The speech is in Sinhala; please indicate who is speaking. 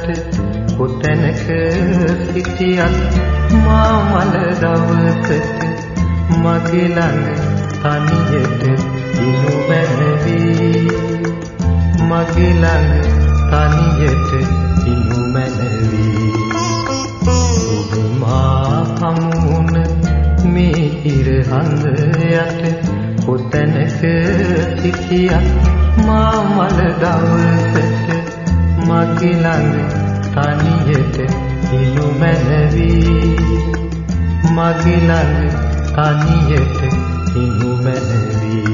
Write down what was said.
Speaker 1: යට කොතැනක සිටියත් මා මල දවසට මගේ ළඟ තනියට ඉනු මැනවි මගේ ළඟ තනියට ඉනු මැනවි මා හමුන මේ ඉර හඳ යට කොතැනක සිටියත් මා මල දවසට මගේ ළඟ තනියට ඉනු මැනවි මගේ ළඟ තනියට ඉනු මැනවි